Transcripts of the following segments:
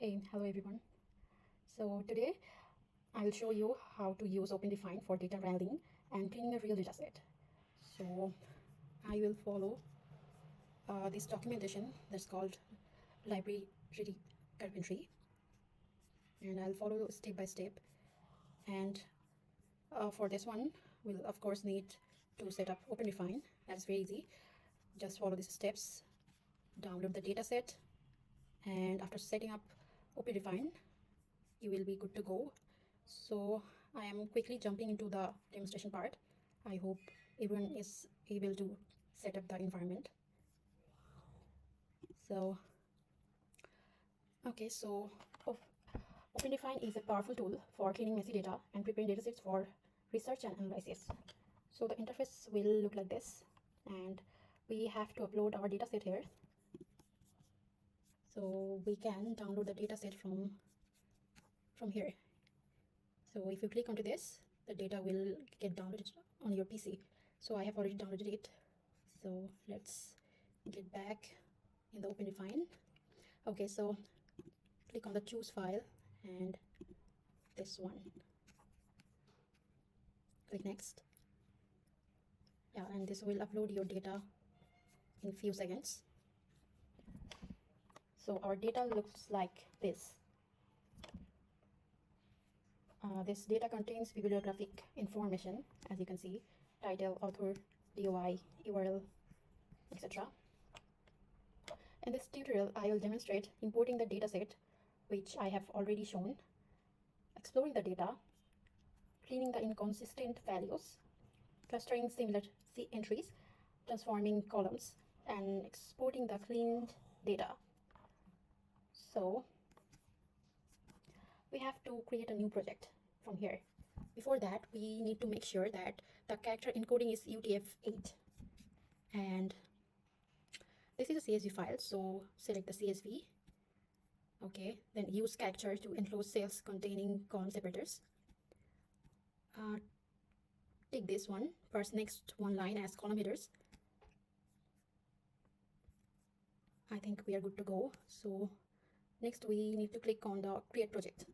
Hey, hello everyone. So today I will show you how to use Openrefine for data wrangling and cleaning a real dataset. So I will follow this documentation that's called library carpentry, and I'll follow step by step. And for this one, we'll of course need to set up Openrefine. That's very easy. Just follow these steps, download the dataset, and after setting up Openrefine, you will be good to go. So I am quickly jumping into the demonstration part. I hope everyone is able to set up the environment. So okay, so Openrefine is a powerful tool for cleaning messy data and preparing datasets for research and analysis. So the interface will look like this, and we have to upload our dataset here. So we can download the dataset from here. So if you click onto this, the data will get downloaded on your PC. So I have already downloaded it. So let's get back in the Openrefine. Okay, so click on the choose file and this one. Click next. Yeah, and this will upload your data in few seconds. So our data looks like this. This data contains bibliographic information, as you can see, title, author, DOI, URL, etc. In this tutorial, I will demonstrate importing the dataset, which I have already shown, exploring the data, cleaning the inconsistent values, clustering similar entries, transforming columns, and exporting the cleaned data. So we have to create a new project from here. Before that, we need to make sure that the character encoding is UTF-8, and this is a CSV file, so select the CSV. Okay, then use character to enclose cells containing column separators. Take this one, parse next one line as column headers. I think we are good to go. So next we need to click on the create project.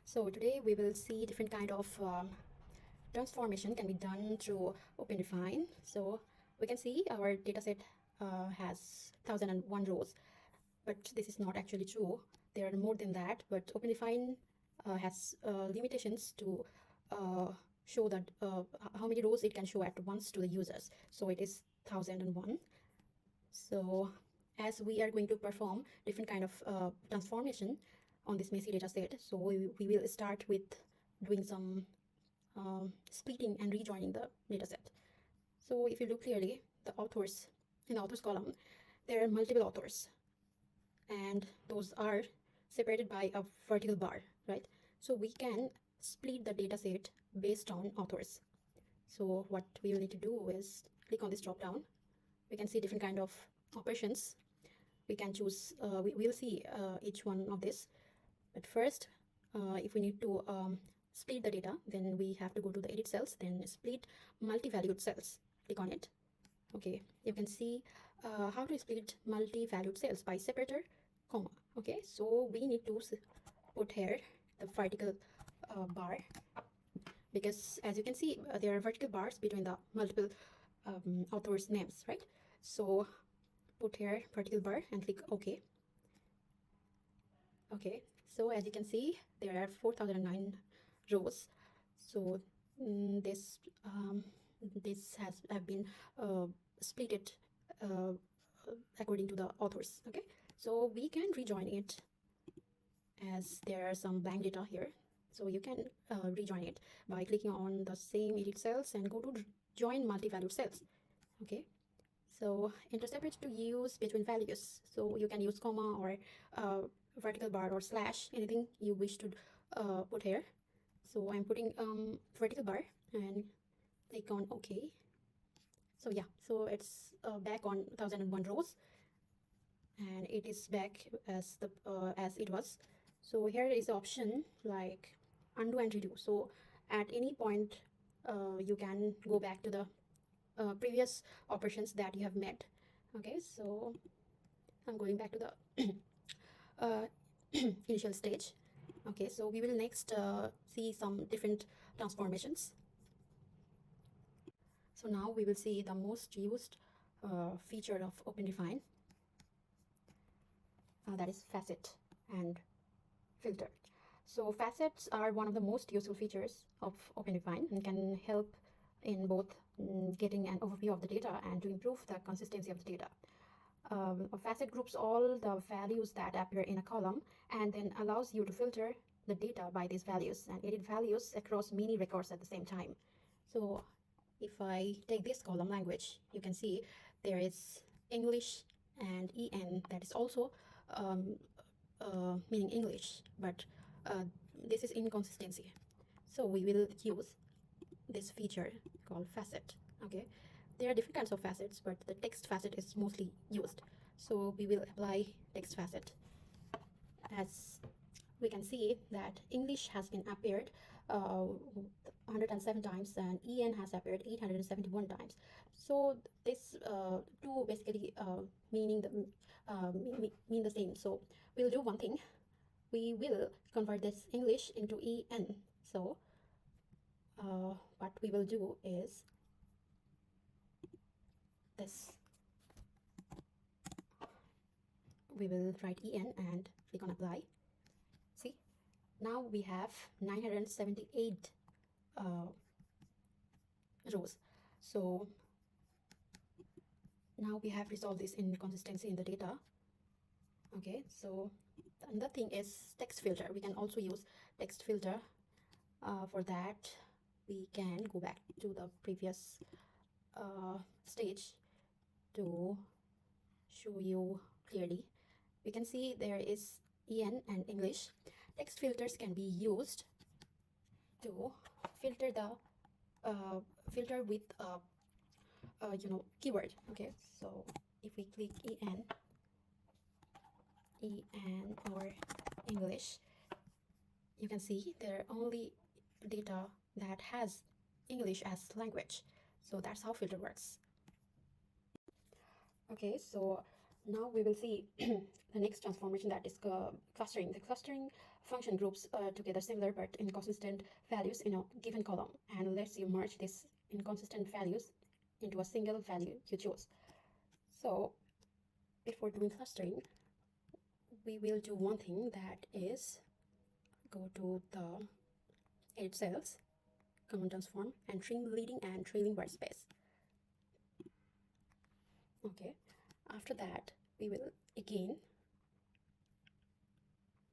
So today we will see different kind of transformation can be done through Openrefine. So we can see our dataset has 1001 rows, but this is not actually true. There are more than that, but Openrefine has limitations to show that how many rows it can show at once to the users. So it is 1001. So as we are going to perform different kind of transformation on this messy data set, so we will start with doing some splitting and rejoining the dataset. So if you look clearly, the authors, in the authors column, there are multiple authors, and those are separated by a vertical bar, right? So we can split the dataset based on authors. So what we will need to do is click on this drop down. We can see different kind of operations. We can choose, we will see each one of this. But first, if we need to split the data, then we have to go to the edit cells, then split multi-valued cells. Click on it. Okay, you can see how to split multi-valued cells by separator, comma. Okay, so we need to put here the vertical bar, because as you can see, there are vertical bars between the multiple authors' names, right? So put here vertical bar and click OK. Okay, so as you can see, there are 4009 rows. So this have been split according to the authors. Okay, so we can rejoin it, as there are some blank data here. So you can rejoin it by clicking on the same edit cells and go to join multi-valued cells. Okay, so intercept to use between values. So you can use comma or vertical bar or slash, anything you wish to put here. So I'm putting vertical bar and click on OK. So yeah, so it's back on 1001 rows, and it is back as the as it was. So here is the option like undo and redo. So at any point you can go back to the previous operations that you have made. Okay, so I'm going back to the uh, initial stage. Okay, so we will next see some different transformations. So now we will see the most used feature of Openrefine, that is facet and filter. So facets are one of the most useful features of Openrefine and can help in both getting an overview of the data and to improve the consistency of the data. A facet groups all the values that appear in a column and then allows you to filter the data by these values and edit values across many records at the same time. So if I take this column language, you can see there is English and EN that is also um, meaning English, but this is inconsistency. So we will use this feature called facet. Okay, there are different kinds of facets, but the text facet is mostly used. So we will apply text facet. As we can see that English has been appeared 107 times and EN has appeared 871 times. So this two basically mean the same. So we'll do one thing. We will convert this English into EN. So what we will do is this. We will write EN and click on apply. See, now we have 978 rows. So now we have resolved this inconsistency in the data. Okay, so another thing is text filter. We can also use text filter. For that, we can go back to the previous stage to show you clearly. We can see there is EN and English. Text filters can be used to filter the filter with keyword. Okay, so if we click EN or English, you can see there are only data that has English as language. So that's how filter works. Okay, so now we will see the next transformation, that is clustering. The clustering function groups together similar but inconsistent values in a given column and lets you merge these inconsistent values into a single value you choose. So before doing clustering, we will do one thing, that is go to the edit cells, command transform, and trim leading and trailing white space. Okay, after that we will again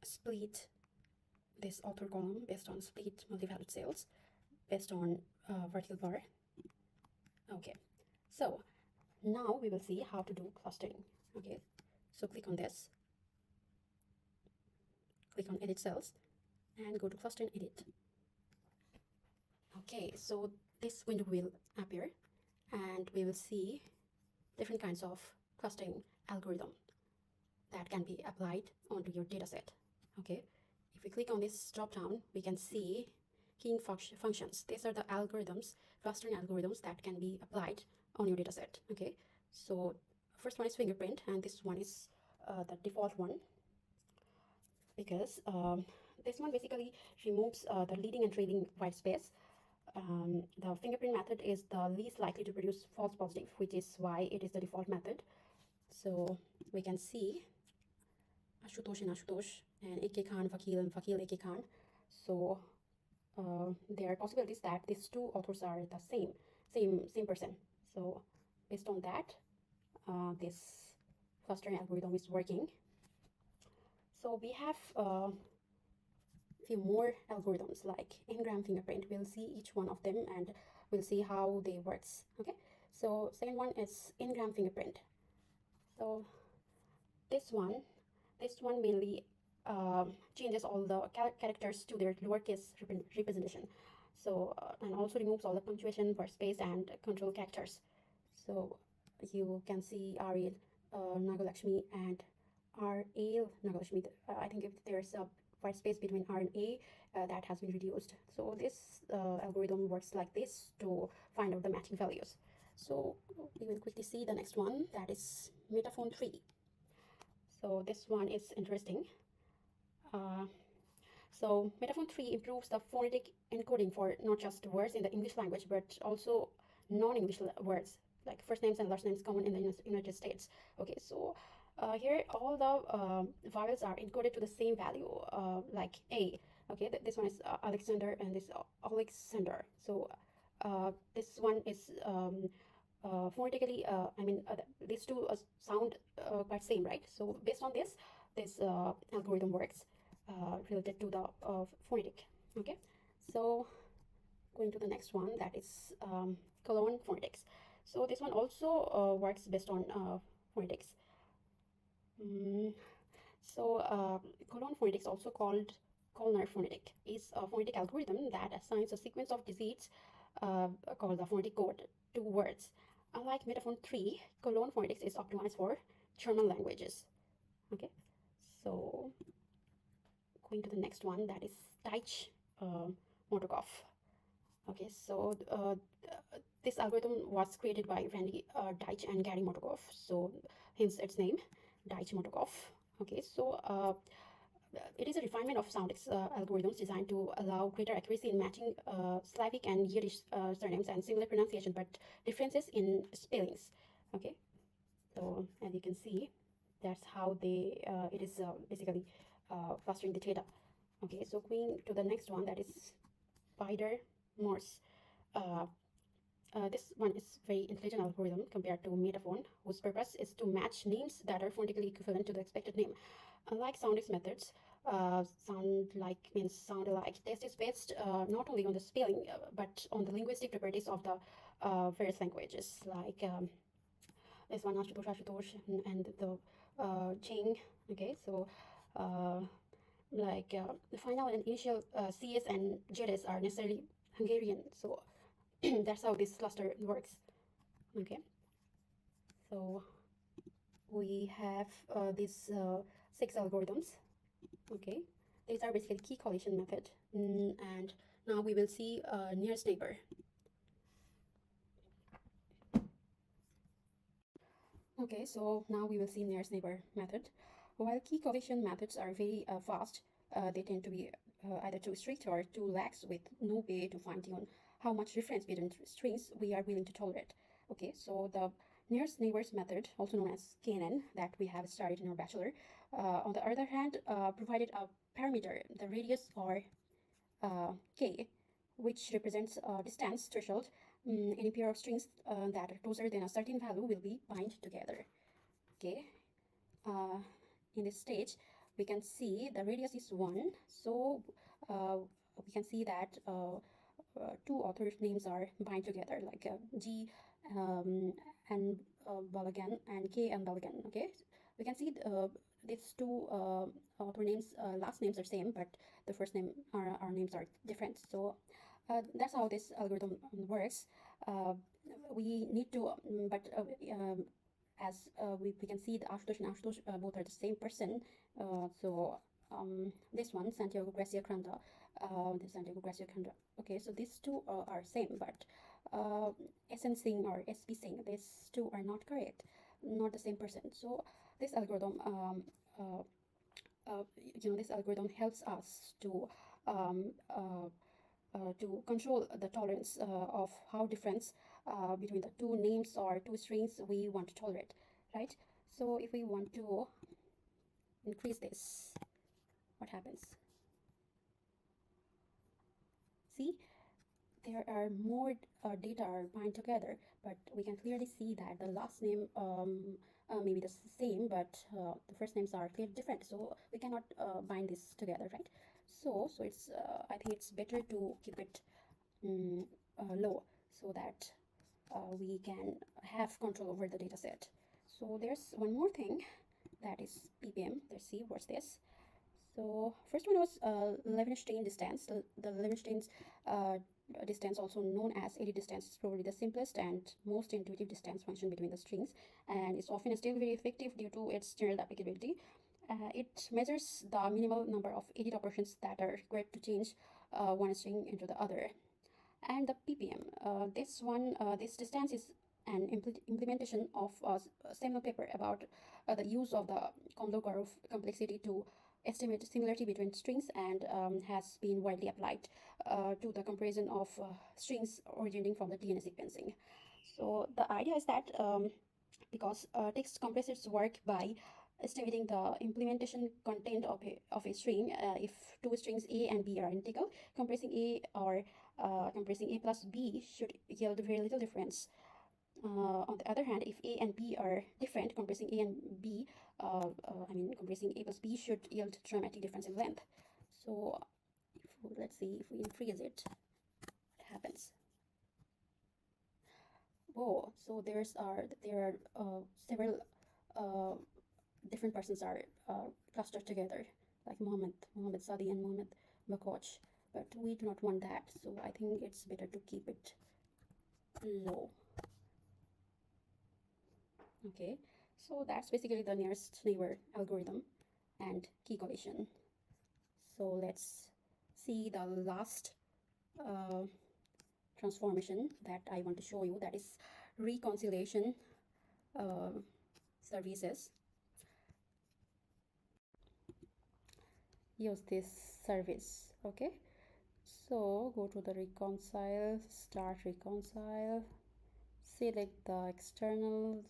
split this author column based on split multi-valued cells based on vertical bar. Okay, so now we will see how to do clustering. Okay, so click on this, click on edit cells and go to cluster and edit. Okay, so this window will appear and we will see different kinds of clustering algorithm that can be applied onto your dataset. Okay, if we click on this drop down, we can see keying functions. These are the algorithms, clustering algorithms that can be applied on your dataset. Okay, so first one is fingerprint, and this one is the default one, because this one basically removes the leading and trailing white space. The fingerprint method is the least likely to produce false positive, which is why it is the default method. So we can see Ashutosh and AK Khan, Vakil and Vakil AK Khan. So there are possibilities that these two authors are the same person. So based on that, this clustering algorithm is working. So we have few more algorithms like Ingram fingerprint. We'll see each one of them and we'll see how they works. Okay, so second one is Ingram fingerprint. So this one mainly changes all the characters to their lowercase representation. So and also removes all the punctuation, word space, and control characters. So you can see R.A. Nagalakshmi and R.A. Nagalakshmi. I think if there's a white space between R and A that has been reduced. So this algorithm works like this to find out the matching values. So we will quickly see the next one, that is metaphone 3. So this one is interesting. So metaphone 3 improves the phonetic encoding for not just words in the English language, but also non-English words like first names and last names common in the United States. Okay, so here all the vowels are encoded to the same value, like A. Okay, this one is Alexander and this Alexander. So this one is phonetically, these two sound quite same, right? So based on this, this algorithm works related to the phonetic. Okay, so going to the next one, that is colon phonetics. So this one also works based on phonetics. So colon phonetics, also called Colner phonetic, is a phonetic algorithm that assigns a sequence of digits called the phonetic code to words. Unlike metaphone 3, colon phonetics is optimized for German languages. Okay, so going to the next one, that is Deitch Motokov. Okay, so this algorithm was created by Randy Deitch and Gary Motokov, so hence its name, Deitch Motokov. Okay, so it is a refinement of Soundex algorithms designed to allow greater accuracy in matching Slavic and Yiddish surnames and similar pronunciation, but differences in spellings. Okay, so as you can see, that's how they it is basically clustering the data. Okay, so going to the next one, that is Spider Morse. This one is very intelligent algorithm compared to metaphone, whose purpose is to match names that are phonetically equivalent to the expected name. Unlike Soundex methods, sound alike. Test is based not only on the spelling but on the linguistic properties of the various languages, like this one Ashutosh and the Ching. Okay, so the final and initial CS and JS are necessarily Hungarian. So that's how this cluster works. Okay, so we have these 6 algorithms. Okay, these are basically key collision method, and now we will see nearest neighbor. Okay, so now we will see nearest neighbor method. While key collision methods are very fast, they tend to be either too strict or too lax, with no way to fine-tune how much difference between strings we are willing to tolerate. Okay, so the nearest neighbors method, also known as KNN, that we have studied in our bachelor, on the other hand, provided a parameter, the radius, or k, which represents a distance threshold. Any pair of strings that are closer than a certain value will be bind together. Okay, in this stage we can see the radius is 1, so we can see that 2 author names are bind together, like G and Balagan and K and Balagan. Okay, we can see these 2 author names, last names are same, but the first name, our names are different. So that's how this algorithm works. We need to, as we can see, the Ashutosh and Ashutosh both are the same person. So this one, Santiago Gracia Cranda, the Santiago Gracia Cranda. Okay, so these 2 are same, but SN Singh or SP Singh, these 2 are not correct, not the same person. So this algorithm, this algorithm helps us to control the tolerance of how difference between the 2 names or 2 strings we want to tolerate, right? So if we want to increase this, what happens? See, there are more data are bind together, but we can clearly see that the last name may be the same, but the first names are clearly different, so we cannot bind this together, right? So it's I think it's better to keep it low, so that we can have control over the data set. So there's one more thing, that is ppm. Let's see what's this. So first one was Levenshtein distance. The Levenshtein's distance, also known as eddy distance, is probably the simplest and most intuitive distance function between the strings, and is often still very effective due to its general applicability. It measures the minimal number of edit operations that are required to change one string into the other. And the ppm, this distance is an implementation of a seminal paper about the use of the Komlo curve complexity to estimate similarity between strings, and has been widely applied to the comparison of strings originating from the DNA sequencing. So the idea is that because text compressors work by estimating the implementation content of a string. If two strings A and B are identical, compressing A or compressing A plus B should yield very little difference. On the other hand, if A and B are different, compressing A and B, compressing A plus B should yield dramatic difference in length. So let's see if we increase it, what happens. Whoa, so there are several different persons are clustered together, like Mohammed Sadi and Mohammed Bakoch, but we do not want that, so I think it's better to keep it low. Okay, so that's basically the nearest neighbor algorithm and key collision. So let's see the last transformation that I want to show you, that is reconciliation services. Use this service. Okay, so go to the reconcile, start reconcile, select the external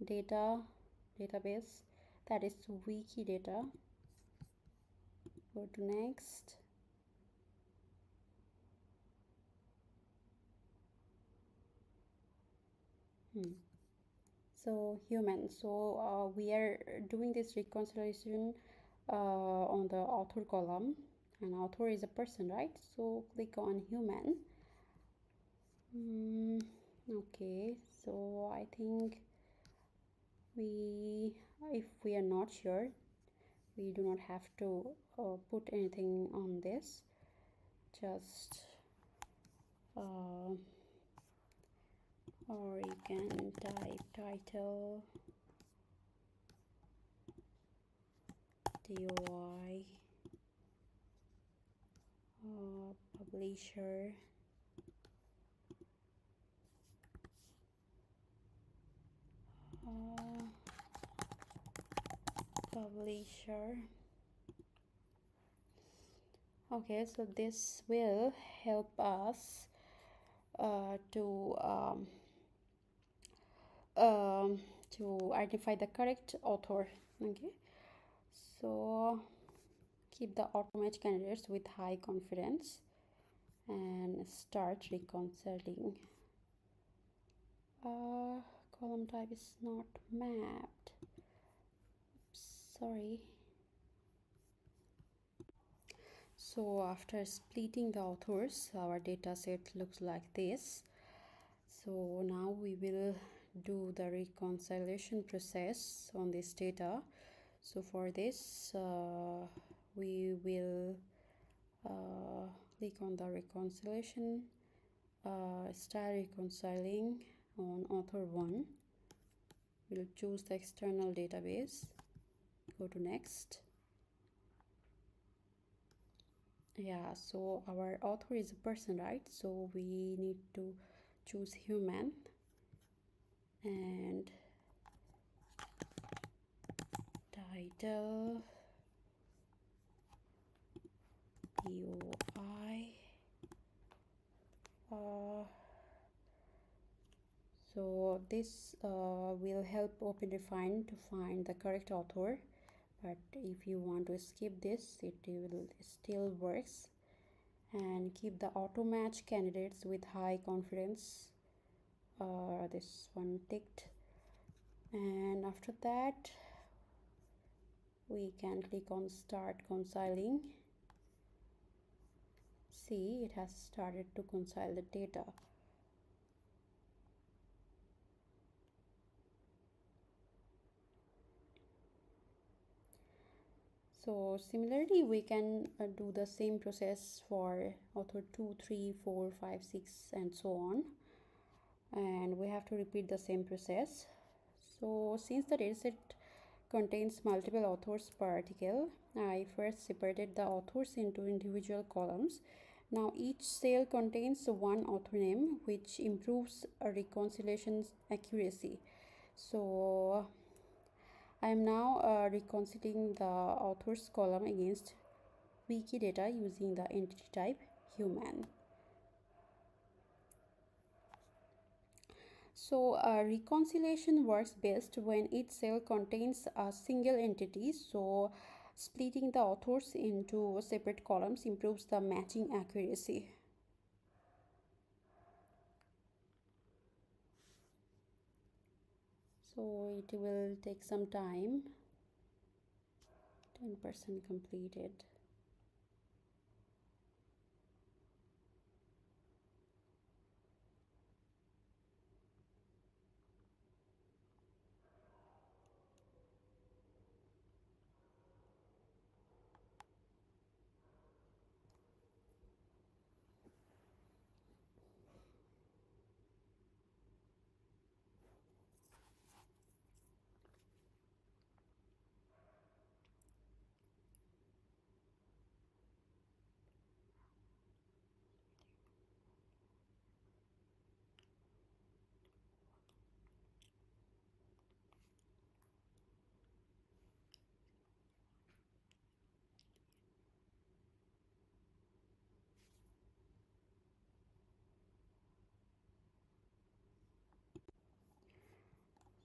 database, that is Wikidata. Go to next. So human, so we are doing this reconciliation on the author column, and author is a person, right? So click on human. Okay, so I think if we are not sure, we do not have to put anything on this, just or you can type title DOI publisher Okay, so this will help us to identify the correct author. Okay, so keep the auto-match candidates with high confidence and start reconciling. Column type is not mapped. Oops, sorry. So after splitting the authors, our data set looks like this. So now we will do the reconciliation process on this data. So for this we will click on the reconciliation, start reconciling on author 1. We'll choose the external database, go to next. Yeah, so our author is a person, right? So we need to choose human and title DOI. So this will help Openrefine to find the correct author, but if you want to skip this, it will still works. And keep the auto match candidates with high confidence, this one ticked, and after that we can click on start reconciling. See, it has started to reconcile the data. So similarly, we can do the same process for author 2, 3, 4, 5, 6 and so on, and we have to repeat the same process. So since the dataset contains multiple authors per article. I first separated the authors into individual columns. Now each cell contains one author name, which improves reconciliation accuracy. So I am now reconciling the authors column against Wikidata using the entity type human. So reconciliation works best when each cell contains a single entity. So splitting the authors into separate columns improves the matching accuracy. So it will take some time. 10% completed.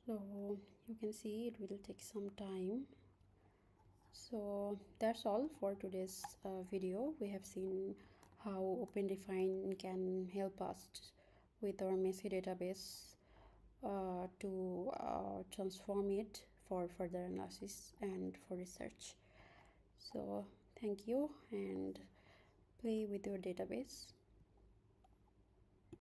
So you can see it will take some time. So that's all for today's video. We have seen how Openrefine can help us with our messy database to transform it for further analysis and for research. So thank you, and play with your database.